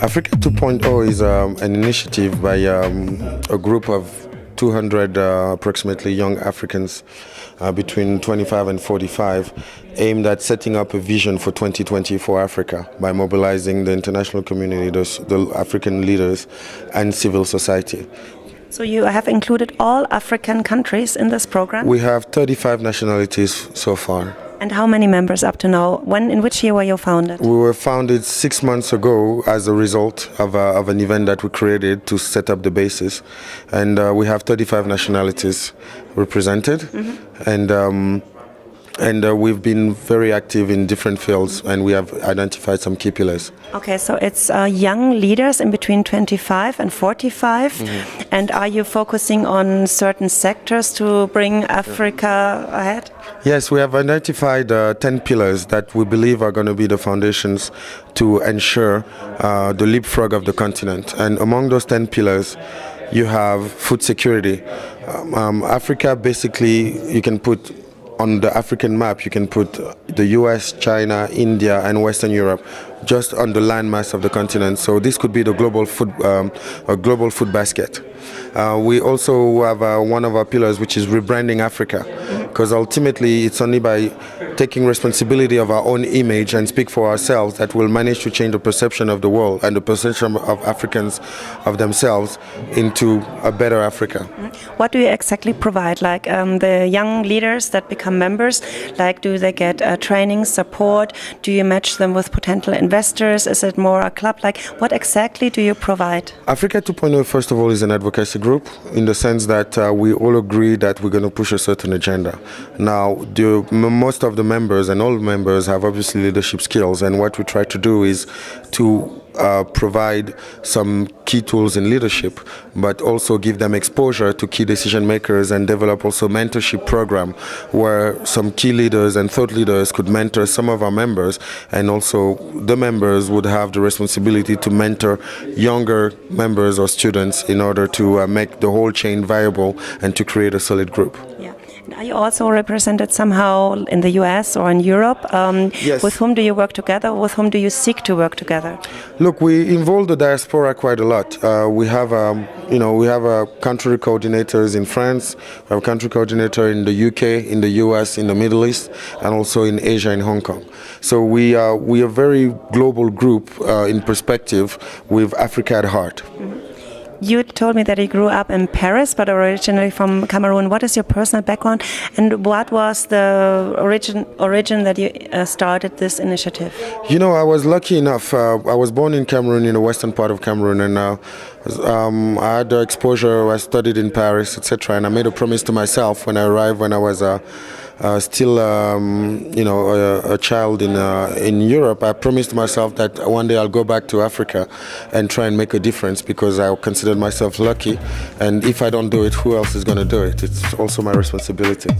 Africa 2.0 is an initiative by a group of 200 approximately young Africans between 25 and 45, aimed at setting up a vision for 2020 for Africa by mobilizing the international community, the African leaders, and civil society. So you have included all African countries in this program? We have 35 nationalities so far. And how many members up to now? In which year were you founded? We were founded 6 months ago as a result of an event that we created to set up the basis. And we have 35 nationalities represented. Mm-hmm. And we've been very active in different fields, and we have identified some key pillars. Okay, so it's young leaders in between 25 and 45. Mm-hmm. And are you focusing on certain sectors to bring Africa ahead? Yes, we have identified 10 pillars that we believe are going to be the foundations to ensure the leapfrog of the continent. And among those 10 pillars, you have food security. Africa, basically, you can put on the African map, you can put the US, China, India, and Western Europe just on the landmass of the continent. So this could be the global food basket. We also have one of our pillars, which is rebranding Africa, because ultimately it's only by taking responsibility of our own image and speak for ourselves that we'll manage to change the perception of the world and the perception of Africans of themselves into a better Africa. What do you exactly provide? Like the young leaders that become members, like do they get training, support? Do you match them with potential investors? Is it more a club? Like what exactly do you provide? Africa 2.0, first of all, is an advocacy group in the sense that we all agree that we're going to push a certain agenda. Now, most of the members and all members have obviously leadership skills, and what we try to do is to provide some key tools in leadership, but also give them exposure to key decision makers and develop also mentorship program where some key leaders and thought leaders could mentor some of our members, and also the members would have the responsibility to mentor younger members or students in order to make the whole chain viable and to create a solid group. Yeah. Are you also represented somehow in the US or in Europe? Yes. With whom do you work together? With whom do you seek to work together? Look, we involve the diaspora quite a lot. We have, country coordinators in France, we have a country coordinator in the UK, in the US, in the Middle East, and also in Asia, in Hong Kong. So we are a very global group in perspective with Africa at heart. Mm-hmm. You told me that you grew up in Paris, but originally from Cameroon. What is your personal background, and what was the origin that you started this initiative? You know, I was lucky enough. I was born in Cameroon, in the western part of Cameroon, and I had the exposure. I studied in Paris, etc. And I made a promise to myself when I arrived, when I was still, a child in Europe. I promised myself that one day I'll go back to Africa and try and make a difference, because I considered myself lucky. And if I don't do it, who else is going to do it? It's also my responsibility.